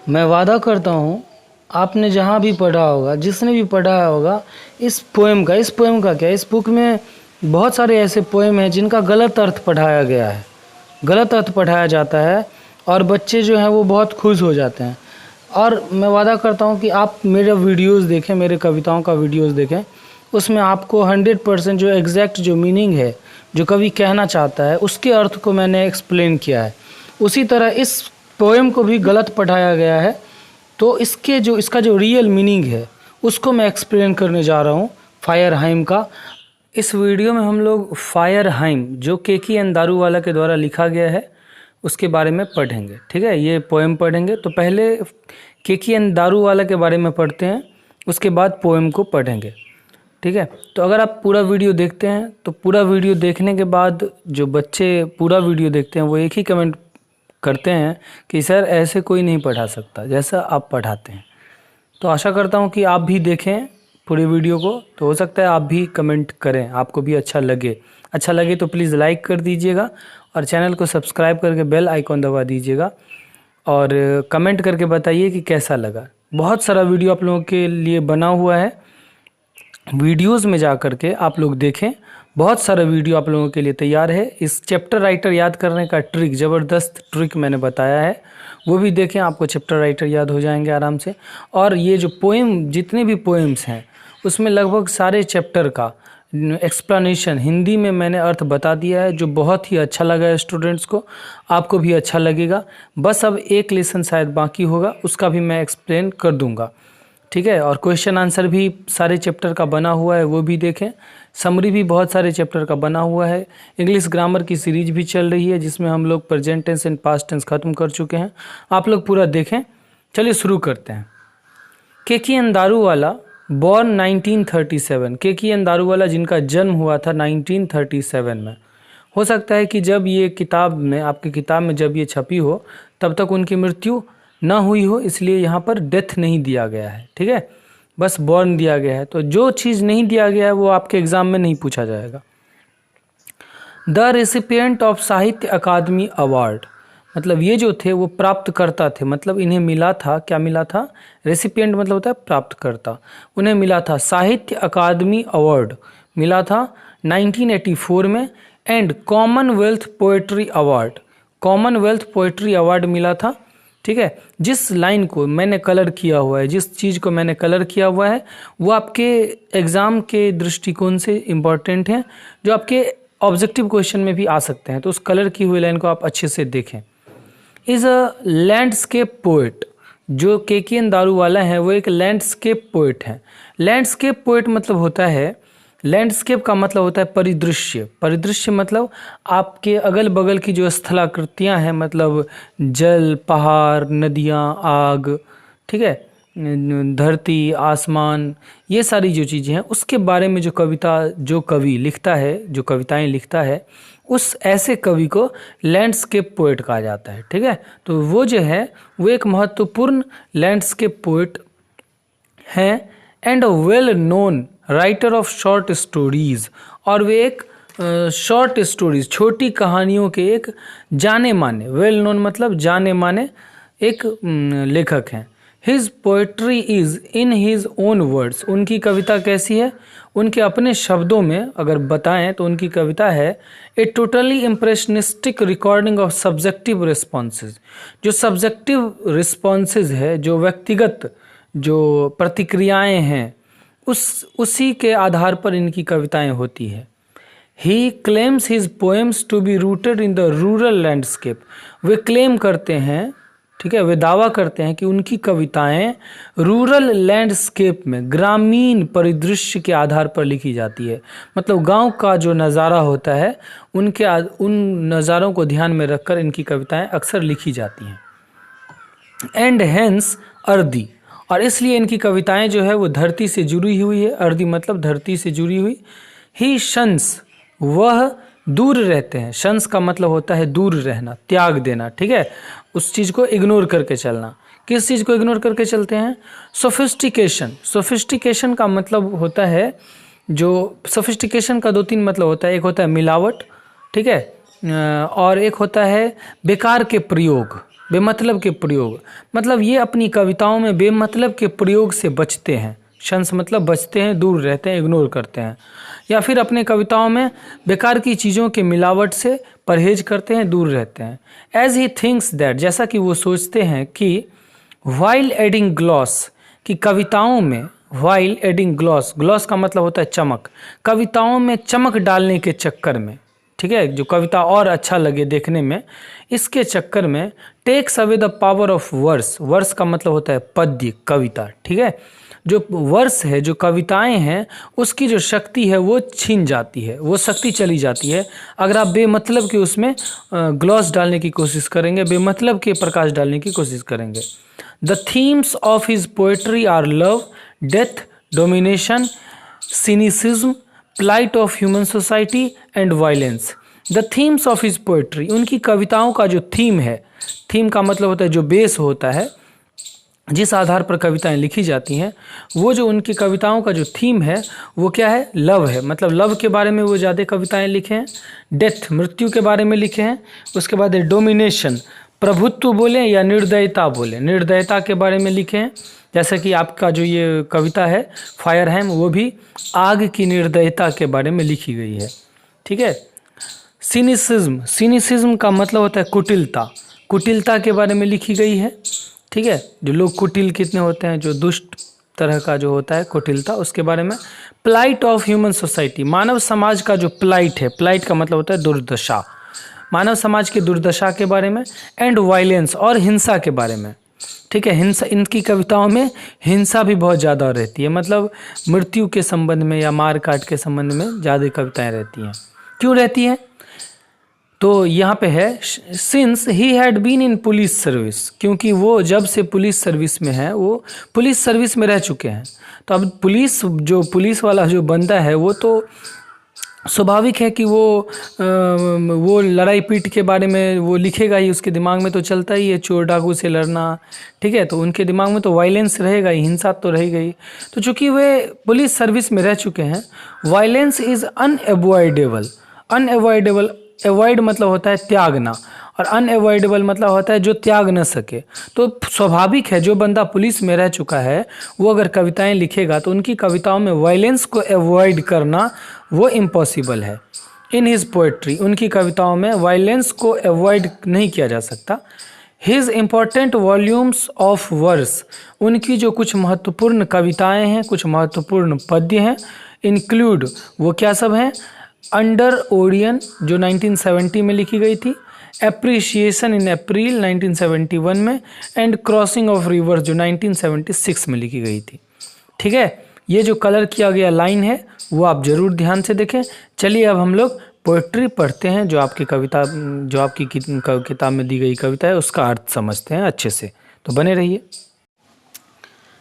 मैं वादा करता हूँ आपने जहाँ भी पढ़ा होगा, जिसने भी पढ़ा होगा इस पोएम का क्या, इस बुक में बहुत सारे ऐसे पोएम हैं जिनका गलत अर्थ पढ़ाया गया है, गलत अर्थ पढ़ाया जाता है और बच्चे जो हैं वो बहुत खुश हो जाते हैं। और मैं वादा करता हूँ कि आप मेरे वीडियोस देखें, मेरे कविताओं का वीडियोस देखें, उसमें आपको 100% जो एग्जैक्ट जो मीनिंग है, जो कवि कहना चाहता है, उसके अर्थ को मैंने एक्सप्लेन किया है। उसी तरह इस पोएम को भी गलत पढ़ाया गया है, तो इसका जो रियल मीनिंग है उसको मैं एक्सप्लेन करने जा रहा हूँ फायरहाइम का। इस वीडियो में हम लोग फायरहाइम जो केकी एन दारूवाला के द्वारा लिखा गया है उसके बारे में पढ़ेंगे। ठीक है, ये पोएम पढ़ेंगे। तो पहले केकी एन दारूवाला के बारे में पढ़ते हैं, उसके बाद पोएम को पढ़ेंगे। ठीक है, तो अगर आप पूरा वीडियो देखते हैं तो पूरा वीडियो देखने के बाद जो बच्चे पूरा वीडियो देखते हैं वो एक ही कमेंट करते हैं कि सर ऐसे कोई नहीं पढ़ा सकता जैसा आप पढ़ाते हैं। तो आशा करता हूँ कि आप भी देखें पूरी वीडियो को, तो हो सकता है आप भी कमेंट करें, आपको भी अच्छा लगे तो प्लीज़ लाइक कर दीजिएगा और चैनल को सब्सक्राइब करके बेल आइकॉन दबा दीजिएगा और कमेंट करके बताइए कि कैसा लगा। बहुत सारा वीडियो आप लोगों के लिए बना हुआ है, वीडियोज़ में जा कर के आप लोग देखें, बहुत सारा वीडियो आप लोगों के लिए तैयार है। इस चैप्टर राइटर याद करने का ट्रिक, ज़बरदस्त ट्रिक मैंने बताया है, वो भी देखें, आपको चैप्टर राइटर याद हो जाएंगे आराम से। और ये जो पोएम, जितने भी पोएम्स हैं उसमें लगभग सारे चैप्टर का एक्सप्लेनेशन हिंदी में मैंने अर्थ बता दिया है, जो बहुत ही अच्छा लगा है स्टूडेंट्स को, आपको भी अच्छा लगेगा। बस अब एक लेसन शायद बाकी होगा, उसका भी मैं एक्सप्लेन कर दूंगा। ठीक है, और क्वेश्चन आंसर भी सारे चैप्टर का बना हुआ है, वो भी देखें। समरी भी बहुत सारे चैप्टर का बना हुआ है। इंग्लिश ग्रामर की सीरीज भी चल रही है जिसमें हम लोग present tense and past tense खत्म कर चुके हैं। आप लोग पूरा देखें। चलिए शुरू करते हैं। केकी एन दारूवाला बॉर्न 1937। केकी एन दारूवाला जिनका जन्म हुआ था 1937 में। हो सकता है कि जब ये किताब में, आपकी किताब में जब ये छपी हो तब तक उनकी मृत्यु ना हुई हो, इसलिए यहाँ पर डेथ नहीं दिया गया है। ठीक है, बस बॉर्न दिया गया है। तो जो चीज़ नहीं दिया गया है वो आपके एग्जाम में नहीं पूछा जाएगा। द रेसिपिएंट ऑफ साहित्य अकादमी अवार्ड, मतलब ये जो थे वो प्राप्तकर्ता थे, मतलब इन्हें मिला था, क्या मिला था, रेसिपिएंट मतलब होता है प्राप्तकर्ता, उन्हें मिला था साहित्य अकादमी अवार्ड मिला था 1984 में। And Commonwealth poetry award, Commonwealth poetry award मिला था। ठीक है, जिस लाइन को मैंने कलर किया हुआ है, जिस चीज़ को मैंने कलर किया हुआ है वो आपके एग्ज़ाम के दृष्टिकोण से इम्पॉर्टेंट है, जो आपके ऑब्जेक्टिव क्वेश्चन में भी आ सकते हैं। तो उस कलर की हुई लाइन को आप अच्छे से देखें। इज़ अ लैंडस्केप पोएट, जो केकी एन दारूवाला है वो एक लैंडस्केप पोएट है। लैंडस्केप पोएट मतलब होता है, लैंडस्केप का मतलब होता है परिदृश्य। परिदृश्य मतलब आपके अगल बगल की जो स्थलाकृतियाँ हैं, मतलब जल, पहाड़, नदियाँ, आग, ठीक है, धरती, आसमान, ये सारी जो चीज़ें हैं उसके बारे में जो कवि लिखता है, जो कविताएं लिखता है, उस ऐसे कवि को लैंडस्केप पोएट कहा जाता है। ठीक है, तो वो जो है वो एक महत्वपूर्ण लैंडस्केप पोएट हैं and a well known writer of short stories, और वे एक शॉर्ट स्टोरीज, छोटी कहानियों के एक जाने माने, वेल नोन मतलब जाने माने एक लेखक हैं। His poetry is in his own words, उनकी कविता कैसी है, उनके अपने शब्दों में अगर बताएं तो उनकी कविता है a totally impressionistic recording of subjective responses. जो सब्जेक्टिव रिस्पॉन्सेज है, जो व्यक्तिगत जो प्रतिक्रियाएं हैं, उसी के आधार पर इनकी कविताएं होती है। He claims his poems to be rooted in the rural landscape, वे क्लेम करते हैं, ठीक है, वे दावा करते हैं कि उनकी कविताएं रूरल लैंडस्केप में, ग्रामीण परिदृश्य के आधार पर लिखी जाती है। मतलब गांव का जो नज़ारा होता है उन नज़ारों को ध्यान में रखकर इनकी कविताएं अक्सर लिखी जाती हैं। एंड हेंस अर्दी, और इसलिए इनकी कविताएं जो है वो धरती से जुड़ी हुई है। अर्दी मतलब धरती से जुड़ी हुई। ही शंस, वह दूर रहते हैं। शंस का मतलब होता है दूर रहना, त्याग देना। ठीक है, उस चीज़ को इग्नोर करके चलना। किस चीज़ को इग्नोर करके चलते हैं? सोफिस्टिकेशन। सोफिस्टिकेशन का मतलब होता है, जो सोफिस्टिकेशन का 2-3 मतलब होता है। एक होता है मिलावट, ठीक है, और एक होता है बेकार के प्रयोग, बेमतलब के प्रयोग, मतलब ये अपनी कविताओं में बेमतलब के प्रयोग से बचते हैं। शंस मतलब बचते हैं, दूर रहते हैं, इग्नोर करते हैं। या फिर अपने कविताओं में बेकार की चीज़ों के मिलावट से परहेज करते हैं, दूर रहते हैं। एज ही थिंक्स दैट, जैसा कि वो सोचते हैं कि वाइल एडिंग ग्लॉस, कि कविताओं में वाइल एडिंग ग्लॉस, ग्लॉस का मतलब होता है चमक, कविताओं में चमक डालने के चक्कर में, ठीक है, जो कविता और अच्छा लगे देखने में, इसके चक्कर में takes away the power of verse, verse का मतलब होता है पद्य, कविता, ठीक है, जो वर्स है, जो कविताएं हैं, उसकी जो शक्ति है वो छीन जाती है, वो शक्ति चली जाती है अगर आप बेमतलब के उसमें ग्लॉस डालने की कोशिश करेंगे, बेमतलब के प्रकाश डालने की कोशिश करेंगे। The themes of his poetry are love, death, domination, cynicism, plight of human society and violence. The themes of his poetry, उनकी कविताओं का जो थीम है, थीम का मतलब होता है जो बेस होता है, जिस आधार पर कविताएं लिखी जाती हैं, वो जो उनकी कविताओं का जो थीम है वो क्या है, लव है, मतलब लव के बारे में वो ज़्यादा कविताएं लिखे हैं। डेथ, मृत्यु के बारे में लिखे हैं। उसके बाद डोमिनेशन, प्रभुत्व बोलें या निर्दयता बोलें, निर्दयता के बारे में लिखे हैं। जैसे कि आपका जो ये कविता है फायर हैम, वो भी आग की निर्दयता के बारे में लिखी गई है, ठीक है। सिनिसिज्म, सिनिसिज्म का मतलब होता है कुटिलता, कुटिलता के बारे में लिखी गई है, ठीक है, जो लोग कुटिल कितने होते हैं, जो दुष्ट तरह का जो होता है कुटिलता, उसके बारे में। प्लाइट ऑफ ह्यूमन सोसाइटी, मानव समाज का जो प्लाइट है, प्लाइट का मतलब होता है दुर्दशा, मानव समाज की दुर्दशा के बारे में। एंड वायलेंस, और हिंसा के बारे में, ठीक है, हिंसा, इनकी कविताओं में हिंसा भी बहुत ज़्यादा रहती है, मतलब मृत्यु के संबंध में या मार काट के संबंध में ज़्यादा कविताएं रहती हैं। क्यों रहती हैं? तो यहाँ पे है since he had been in police service, क्योंकि वो जब से पुलिस सर्विस में है, वो पुलिस सर्विस में रह चुके हैं। तो अब पुलिस वाला जो बंदा है वो तो स्वाभाविक है कि वो लड़ाई पीट के बारे में वो लिखेगा ही, उसके दिमाग में तो चलता ही है चोर डाकू से लड़ना, ठीक है, तो उनके दिमाग में तो वायलेंस रहेगा ही, हिंसा तो रहेगा ही। तो चूंकि वे पुलिस सर्विस में रह चुके हैं, violence is unavoidable, unavoidable, avoid मतलब होता है त्यागना, और अनएवॉइडेबल मतलब होता है जो त्याग न सके। तो स्वाभाविक है जो बंदा पुलिस में रह चुका है वो अगर कविताएं लिखेगा तो उनकी कविताओं में वायलेंस को एवॉइड करना वो इम्पॉसिबल है। इन हिज पोएट्री, उनकी कविताओं में वायलेंस को एवॉइड नहीं किया जा सकता। His important volumes of verse, उनकी जो कुछ महत्वपूर्ण कविताएं हैं, कुछ महत्वपूर्ण पद्य हैं, इंक्लूड, वो क्या सब हैं? अंडर ओडियन जो 1970 में लिखी गई थी, एप्रिशिएशन इन अप्रैल 1971 में, एंड क्रॉसिंग ऑफ रिवर्स जो 1976 में लिखी गई थी, ठीक है। ये जो कलर किया गया लाइन है वो आप जरूर ध्यान से देखें। चलिए अब हम लोग पोएट्री पढ़ते हैं, जो आपकी कविता, जो आपकी किताब में दी गई कविता है उसका अर्थ समझते हैं अच्छे से, तो बने रहिए।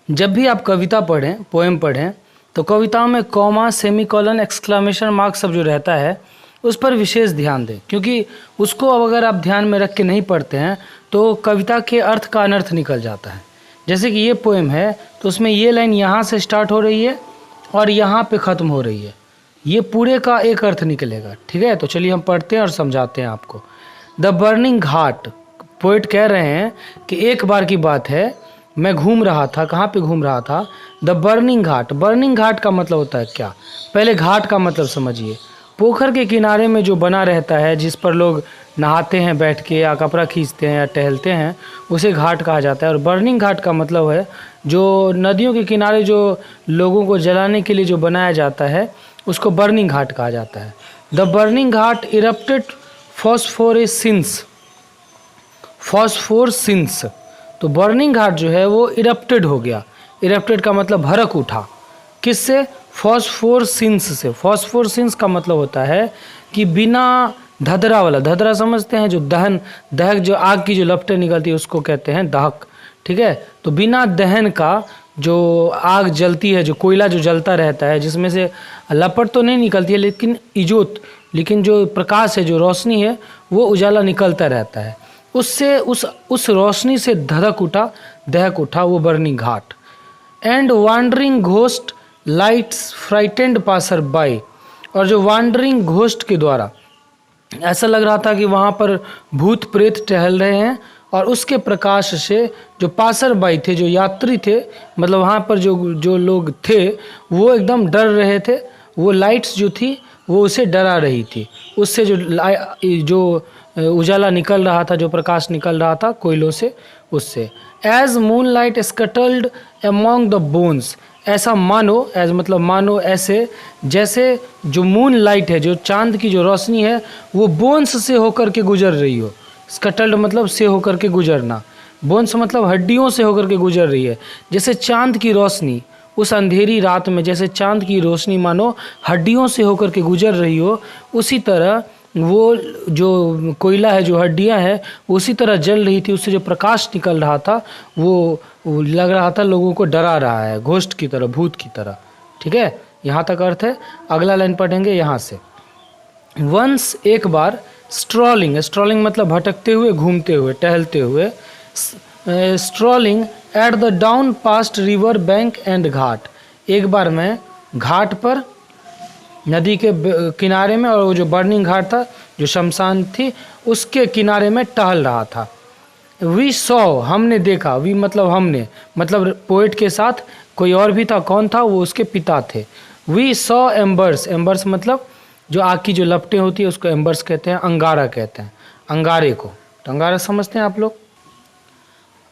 जब भी आप कविता पढ़ें, पोएम पढ़ें, तो कविताओं में कॉमा, सेमीकोलन, एक्सक्लेमेशन मार्क सब जो रहता है उस पर विशेष ध्यान दें, क्योंकि उसको अब अगर आप ध्यान में रख के नहीं पढ़ते हैं तो कविता के अर्थ का अनर्थ निकल जाता है। जैसे कि ये पोएम है तो उसमें ये लाइन यहाँ से स्टार्ट हो रही है और यहाँ पे ख़त्म हो रही है, ये पूरे का एक अर्थ निकलेगा, ठीक है। तो चलिए हम पढ़ते हैं और समझाते हैं आपको। द बर्निंग घाट, पोएट कह रहे हैं कि एक बार की बात है, मैं घूम रहा था, कहाँ पे घूम रहा था? The burning Ghat. बर्निंग घाट का मतलब होता है क्या? पहले घाट का मतलब समझिए। पोखर के किनारे में जो बना रहता है, जिस पर लोग नहाते हैं बैठ के, या कपड़ा खींचते हैं या टहलते हैं, उसे घाट कहा जाता है। और बर्निंग घाट का मतलब है जो नदियों के किनारे जो लोगों को जलाने के लिए जो बनाया जाता है उसको बर्निंग घाट कहा जाता है। The burning ghat erupted phosphorescence, phosphorescence. तो बर्निंग घाट जो है वो इरप्टेड हो गया। इरप्टेड का मतलब भड़क उठा, किससे? फॉस्फोरसिंस से। फॉस्फोरसिंस का मतलब होता है कि बिना धधरा वाला, धधरा समझते हैं, जो दहन, दहक, जो आग की जो लपटें निकलती है उसको कहते हैं दहक, ठीक है। तो बिना दहन का जो आग जलती है, जो कोयला जो जलता रहता है, जिसमें से लपट तो नहीं निकलती है लेकिन इजोत, लेकिन जो प्रकाश है, जो रोशनी है, वो उजाला निकलता रहता है, उससे उस रोशनी से धधक उठा, दहक उठा, वो burning ghat. And wandering ghost lights frightened passer by, और जो वांडरिंग घोस्ट के द्वारा ऐसा लग रहा था कि वहाँ पर भूत प्रेत टहल रहे हैं और उसके प्रकाश से जो पासर बाई थे, जो यात्री थे, मतलब वहाँ पर जो लोग थे वो एकदम डर रहे थे। वो लाइट्स जो थी वो उसे डरा रही थी, उससे जो उजाला निकल रहा था, जो प्रकाश निकल रहा था कोयलों से, उससे। As moonlight scuttled among the bones, ऐसा मानो, एज मतलब मानो, ऐसे जैसे जो मून लाइट है, जो चांद की जो रोशनी है, वो बोन्स से होकर के गुजर रही हो। स्कटल्ड मतलब से होकर के गुजरना, बोन्स मतलब हड्डियों से होकर के गुजर रही है। जैसे चांद की रोशनी उस अंधेरी रात में, जैसे चांद की रोशनी मानो हड्डियों से होकर के गुजर रही हो, उसी तरह वो जो कोयला है, जो हड्डियां हैं, उसी तरह जल रही थी। उससे जो प्रकाश निकल रहा था वो लग रहा था लोगों को डरा रहा है, घोस्ट की तरह, भूत की तरह। ठीक है, यहाँ तक अर्थ है। अगला लाइन पढ़ेंगे यहाँ से। वंस, एक बार, स्ट्रॉलिंग, स्ट्रॉलिंग मतलब भटकते हुए, घूमते हुए, टहलते हुए, strolling at the down past river bank and ghat, एक बार मैं घाट पर, नदी के किनारे में, और वो जो बर्निंग घाट था, जो शमशान थी, उसके किनारे में टहल रहा था। वी सॉ, हमने देखा, वी मतलब हमने, मतलब पोएट के साथ कोई और भी था। कौन था वो? उसके पिता थे। वी सॉ एम्बर्स, एम्बर्स मतलब जो आग की जो लपटें होती है उसको एम्बर्स कहते हैं, अंगारा कहते हैं अंगारे को। तो अंगारा समझते हैं आप लोग?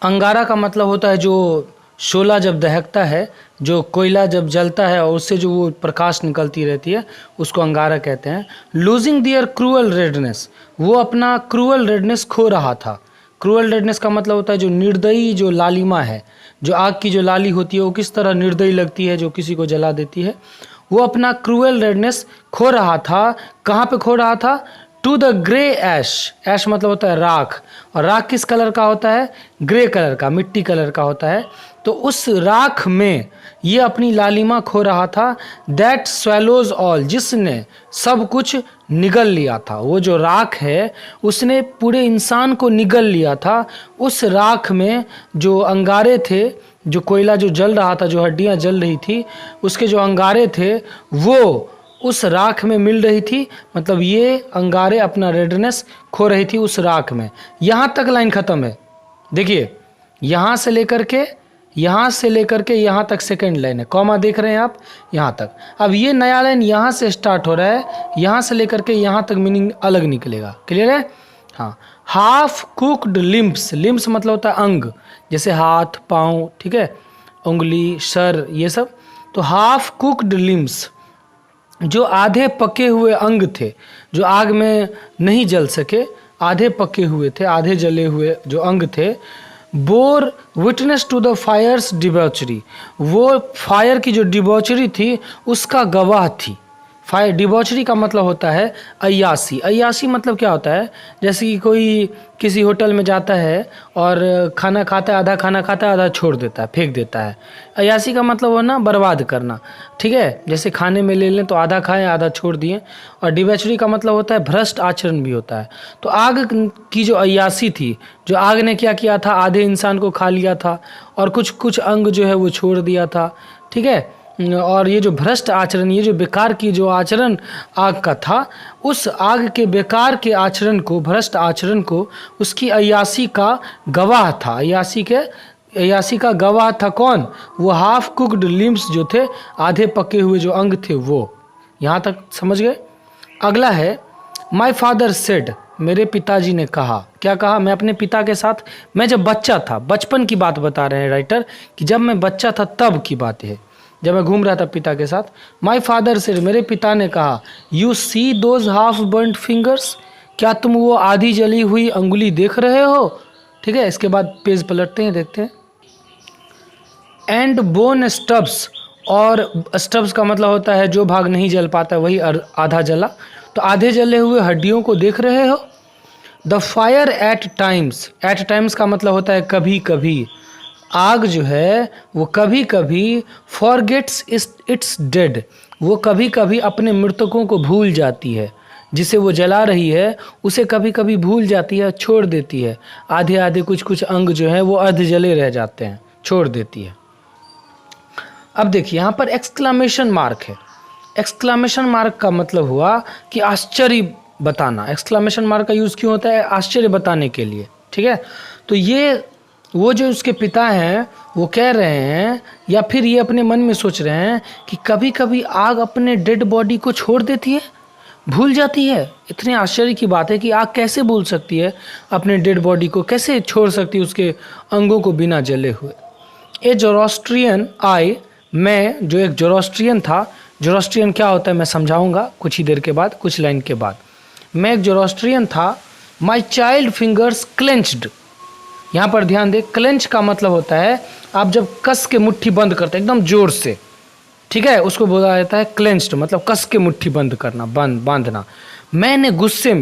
अंगारा का मतलब होता है जो शोला जब दहकता है, जो कोयला जब जलता है और उससे जो वो प्रकाश निकलती रहती है, उसको अंगारा कहते हैं। लूजिंग दियर क्रूअल रेडनेस, वो अपना क्रूअल रेडनेस खो रहा था। क्रूअल रेडनेस का मतलब होता है जो निर्दयी जो लालिमा है, जो आग की जो लाली होती है वो किस तरह निर्दयी लगती है, जो किसी को जला देती है। वो अपना क्रूअल रेडनेस खो रहा था। कहाँ पे खो रहा था? टू द ग्रे ऐश, ऐश मतलब होता है राख, और राख किस कलर का होता है? ग्रे कलर का, मिट्टी कलर का होता है। तो उस राख में ये अपनी लालिमा खो रहा था। दैट स्वेलोज ऑल, जिसने सब कुछ निगल लिया था। वो जो राख है उसने पूरे इंसान को निगल लिया था। उस राख में जो अंगारे थे, जो कोयला जो जल रहा था, जो हड्डियां जल रही थी, उसके जो अंगारे थे वो उस राख में मिल रही थी। मतलब ये अंगारे अपना रेडनेस खो रही थी उस राख में। यहाँ तक लाइन ख़त्म है। देखिए, यहाँ से लेकर के यहाँ तक सेकेंड लाइन है, कॉमा देख रहे हैं आप, यहाँ तक। अब ये नया लाइन यहाँ से स्टार्ट हो रहा है, यहाँ से लेकर के यहाँ तक मीनिंग अलग निकलेगा। क्लियर है? हाँ। हाफ कुक्ड लिम्स, लिम्स मतलब होता है अंग, जैसे हाथ, पाँव, ठीक है, उंगली, सर, ये सब। तो हाफ कुक्ड लिम्स, जो आधे पके हुए अंग थे, जो आग में नहीं जल सके, आधे पके हुए थे, आधे जले हुए जो अंग थे। Bore witness to the fire's debauchery, वो फायर की जो डिबॉचरी थी उसका गवाह थी। फायर, डिबॉचरी का मतलब होता है अय्यासी। अय्यासी मतलब क्या होता है? जैसे कि कोई किसी होटल में जाता है और खाना खाता है, आधा खाना खाता है, आधा छोड़ देता है, फेंक देता है। अय्यासी का मतलब हो ना बर्बाद करना, ठीक है। जैसे खाने में ले लें तो आधा खाएं, आधा छोड़ दिए। और डिबॉचरी का मतलब होता है भ्रष्ट आचरण भी होता है। तो आग की जो अय्यासी थी, जो आग ने क्या किया था, आधे इंसान को खा लिया था और कुछ कुछ अंग जो है वो छोड़ दिया था, ठीक है। और ये जो भ्रष्ट आचरण, ये जो बेकार की जो आचरण आग का था, उस आग के बेकार के आचरण को, भ्रष्ट आचरण को, उसकी अय्यासी का गवाह था। अय्यासी का गवाह था कौन? वो हाफ कुक्ड लिम्स जो थे, आधे पके हुए जो अंग थे वो। यहाँ तक समझ गए? अगला है माई फादर सेड, मेरे पिताजी ने कहा। क्या कहा? मैं अपने पिता के साथ, मैं जब बच्चा था, बचपन की बात बता रहे हैं राइटर, कि जब मैं बच्चा था तब की बात है, जब मैं घूम रहा था पिता के साथ। माई फादर से, मेरे पिता ने कहा, you see those half burned fingers, क्या तुम वो आधी जली हुई अंगुली देख रहे हो? ठीक है, इसके बाद पेज पलटते हैं, देखते हैं। एंड बोन स्टब्स, और स्टब्स का मतलब होता है जो भाग नहीं जल पाता वही आधा जला। तो आधे जले हुए हड्डियों को देख रहे हो। The fire at times, at times का मतलब होता है कभी कभी। आग जो है वो कभी कभी फॉरगेट्स इट्स डेड, वो कभी कभी अपने मृतकों को भूल जाती है। जिसे वो जला रही है उसे कभी कभी भूल जाती है, छोड़ देती है। आधे आधे कुछ कुछ अंग जो है वो अर्ध जले रह जाते हैं, छोड़ देती है। अब देखिए यहाँ पर एक्सक्लामेशन मार्क है। एक्सक्लामेशन मार्क का मतलब हुआ कि आश्चर्य बताना। एक्सक्लामेशन मार्क का यूज़ क्यों होता है? आश्चर्य बताने के लिए, ठीक है। तो ये वो जो उसके पिता हैं वो कह रहे हैं, या फिर ये अपने मन में सोच रहे हैं कि कभी कभी आग अपने डेड बॉडी को छोड़ देती है, भूल जाती है। इतने आश्चर्य की बात है कि आग कैसे भूल सकती है अपने डेड बॉडी को, कैसे छोड़ सकती है उसके अंगों को बिना जले हुए। ए जोरोस्ट्रियन आई, मैं जो एक जोरोस्ट्रियन था, जोरोस्ट्रियन क्या होता है मैं समझाऊंगा कुछ ही देर के बाद, कुछ लाइन के बाद। मैं एक जोरोस्ट्रियन था, माई चाइल्ड फिंगर्स क्लेंच्ड। यहाँ पर ध्यान दे, क्लेंच का मतलब होता है आप जब कस के मुट्ठी बंद करते हैं एकदम जोर से, ठीक है, उसको बोला जाता है क्लेंच्ड, मतलब कस के मुट्ठी बंद करना, बांधना। मैंने गुस्से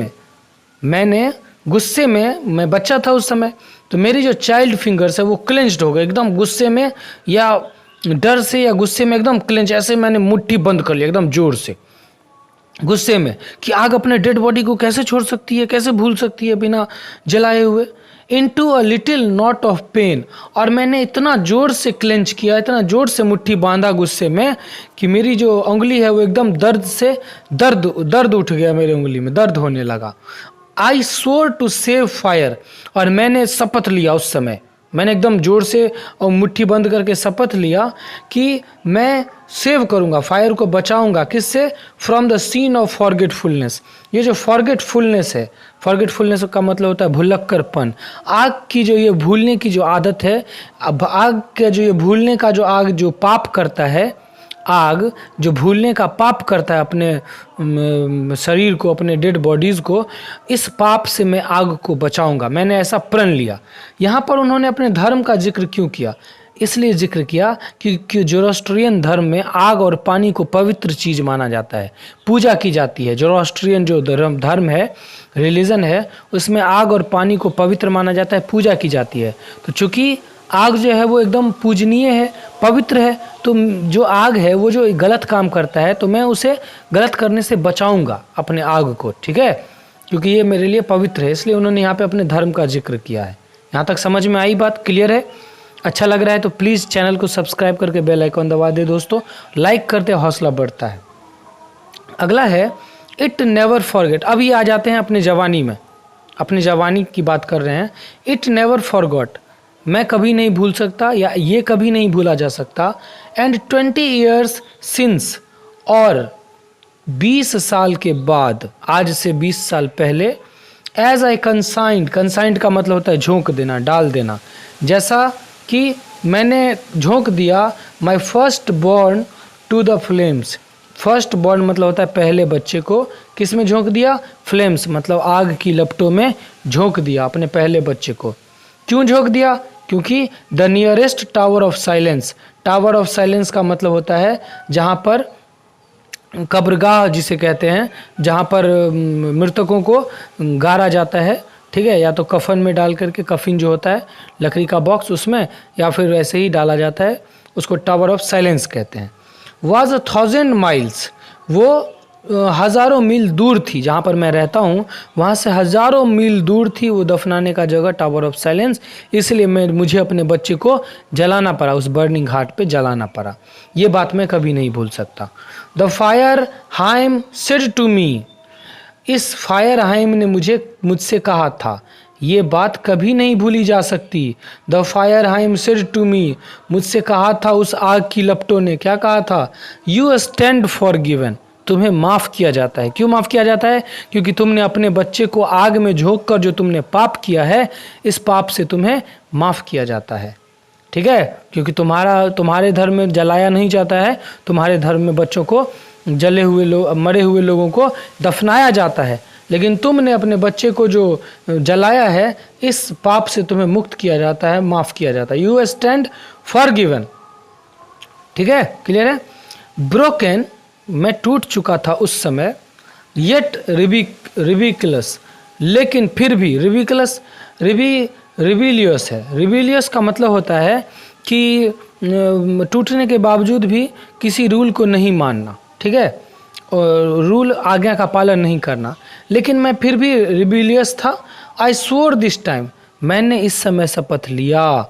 में, मैं बच्चा था उस समय, तो मेरी जो चाइल्ड फिंगर्स है वो क्लेंच्ड हो गए एकदम गुस्से में, या डर से या गुस्से में एकदम क्लेंच, ऐसे मैंने मुट्ठी बंद कर लिया एकदम जोर से गुस्से में, कि आग अपने डेड बॉडी को कैसे छोड़ सकती है, कैसे भूल सकती है बिना जलाए हुए। Into a little knot of pain, और मैंने इतना जोर से क्लेंच किया, इतना जोर से मुट्ठी बांधा गुस्से में कि मेरी जो उंगली है वो एकदम दर्द उठ गया, मेरी उंगली में दर्द होने लगा। आई स्वोर टू सेव फायर, और मैंने शपथ लिया उस समय, मैंने एकदम जोर से और मुट्ठी बंद करके शपथ लिया कि मैं सेव करूंगा, फायर को बचाऊंगा, किससे? From the scene of forgetfulness. ये जो फॉरगेटफुलनेस है, फॉरगेटफुलनेस का मतलब होता है भुलक्कड़पन। आग की जो ये भूलने की जो आदत है, अब आग का जो ये भूलने का जो आग जो पाप करता है, आग जो भूलने का पाप करता है अपने शरीर को, अपने डेड बॉडीज़ को, इस पाप से मैं आग को बचाऊंगा, मैंने ऐसा प्रण लिया। यहाँ पर उन्होंने अपने धर्म का जिक्र क्यों किया? इसलिए जिक्र किया कि जोरोस्ट्रियन धर्म में आग और पानी को पवित्र चीज़ माना जाता है, पूजा की जाती है। जोरोस्ट्रियन जो धर्म है, रिलीजन है, उसमें आग और पानी को पवित्र माना जाता है, पूजा की जाती है। तो चूँकि आग जो है वो एकदम पूजनीय है, पवित्र है, तो जो आग है वो जो गलत काम करता है तो मैं उसे गलत करने से बचाऊंगा अपने आग को, ठीक है, क्योंकि ये मेरे लिए पवित्र है। इसलिए उन्होंने यहाँ पे अपने धर्म का जिक्र किया है। यहाँ तक समझ में आई बात? क्लियर है? अच्छा लग रहा है तो प्लीज़ चैनल को सब्सक्राइब करके बेल आइकॉन दबा दे दोस्तों, लाइक करते हौसला बढ़ता है। अगला है इट नेवर फॉरगेट। अब ये आ जाते हैं अपने जवानी में, अपनी जवानी की बात कर रहे हैं। इट नेवर फॉरगॉट, मैं कभी नहीं भूल सकता, या ये कभी नहीं भूला जा सकता। एंड 20 ईयर्स सिंस, और 20 साल के बाद, आज से 20 साल पहले, एज आई कंसाइंड, कंसाइंड का मतलब होता है झोंक देना, डाल देना, जैसा कि मैंने झोंक दिया my first born to the flames. First born मतलब होता है पहले बच्चे को, किस में झोंक दिया? फ्लेम्स, मतलब आग की लपटों में झोंक दिया अपने पहले बच्चे को। क्यों झोंक दिया? क्योंकि the nearest tower of silence, tower of silence का मतलब होता है जहाँ पर कब्रगाह जिसे कहते हैं, जहाँ पर मृतकों को गाड़ा जाता है, ठीक है, या तो कफन में डाल करके, कफिन जो होता है लकड़ी का बॉक्स उसमें, या फिर वैसे ही डाला जाता है, उसको टावर ऑफ साइलेंस कहते हैं। वाज 1000 माइल्स, वो हज़ारों मील दूर थी, जहाँ पर मैं रहता हूँ वहाँ से हज़ारों मील दूर थी वो दफनाने का जगह, टावर ऑफ साइलेंस। इसलिए मुझे अपने बच्चे को जलाना पड़ा, उस बर्निंग घाट पे जलाना पड़ा। ये बात मैं कभी नहीं भूल सकता। The fire hymn said to me, इस फायर हाइम ने मुझसे कहा था, ये बात कभी नहीं भूली जा सकती। The fire hymn said to me, मुझसे कहा था उस आग की लपटों ने, क्या कहा था? यू स्टैंड फॉर गिवन, तुम्हें माफ़ किया जाता है। क्यों माफ़ किया जाता है? क्योंकि तुमने अपने बच्चे को आग में झोंक कर जो तुमने पाप किया है, इस पाप से तुम्हें माफ़ किया जाता है, ठीक है, क्योंकि तुम्हारे धर्म में जलाया नहीं जाता है, तुम्हारे धर्म में बच्चों को जले हुए मरे हुए लोगों को दफनाया जाता है, लेकिन तुमने अपने बच्चे को जो जलाया है, इस पाप से तुम्हें मुक्त किया जाता है, माफ़ किया जाता है। यू स्टैंड फॉर गिवन, ठीक है, क्लियर है? ब्रोकन, मैं टूट चुका था उस समय। येट रिबिकुलस, लेकिन फिर भी, रिबिकुलस रिबिलियस है। रिबिलियस का मतलब होता है कि टूटने के बावजूद भी किसी रूल को नहीं मानना, ठीक है, और रूल आज्ञा का पालन नहीं करना। लेकिन मैं फिर भी रिबिलियस था। आई स्वोर दिस टाइम, मैंने इस समय शपथ लिया।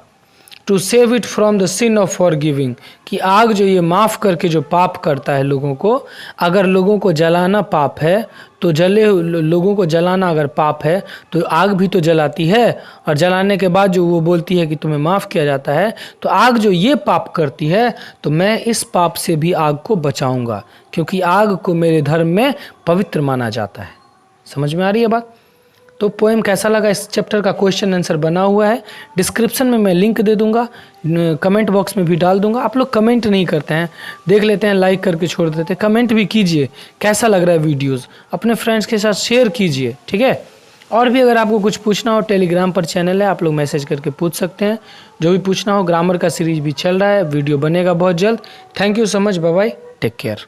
To save it from the sin of forgiving, कि आग जो ये माफ़ करके जो पाप करता है लोगों को, अगर लोगों को जलाना पाप है तो लोगों को जलाना अगर पाप है तो आग भी तो जलाती है, और जलाने के बाद जो वो बोलती है कि तुम्हें माफ़ किया जाता है, तो आग जो ये पाप करती है तो मैं इस पाप से भी आग को बचाऊंगा, क्योंकि आग को मेरे धर्म में पवित्र माना जाता है। समझ में आ रही है बात? तो पोएम कैसा लगा, इस चैप्टर का क्वेश्चन आंसर बना हुआ है, डिस्क्रिप्शन में मैं लिंक दे दूंगा, कमेंट बॉक्स में भी डाल दूंगा। आप लोग कमेंट नहीं करते हैं, देख लेते हैं, लाइक करके छोड़ देते हैं। कमेंट भी कीजिए कैसा लग रहा है वीडियोस, अपने फ्रेंड्स के साथ शेयर कीजिए, ठीक है। और भी अगर आपको कुछ पूछना हो, टेलीग्राम पर चैनल है, आप लोग मैसेज करके पूछ सकते हैं, जो भी पूछना हो। ग्रामर का सीरीज भी चल रहा है, वीडियो बनेगा बहुत जल्द। Thank you so much, bye bye, take care.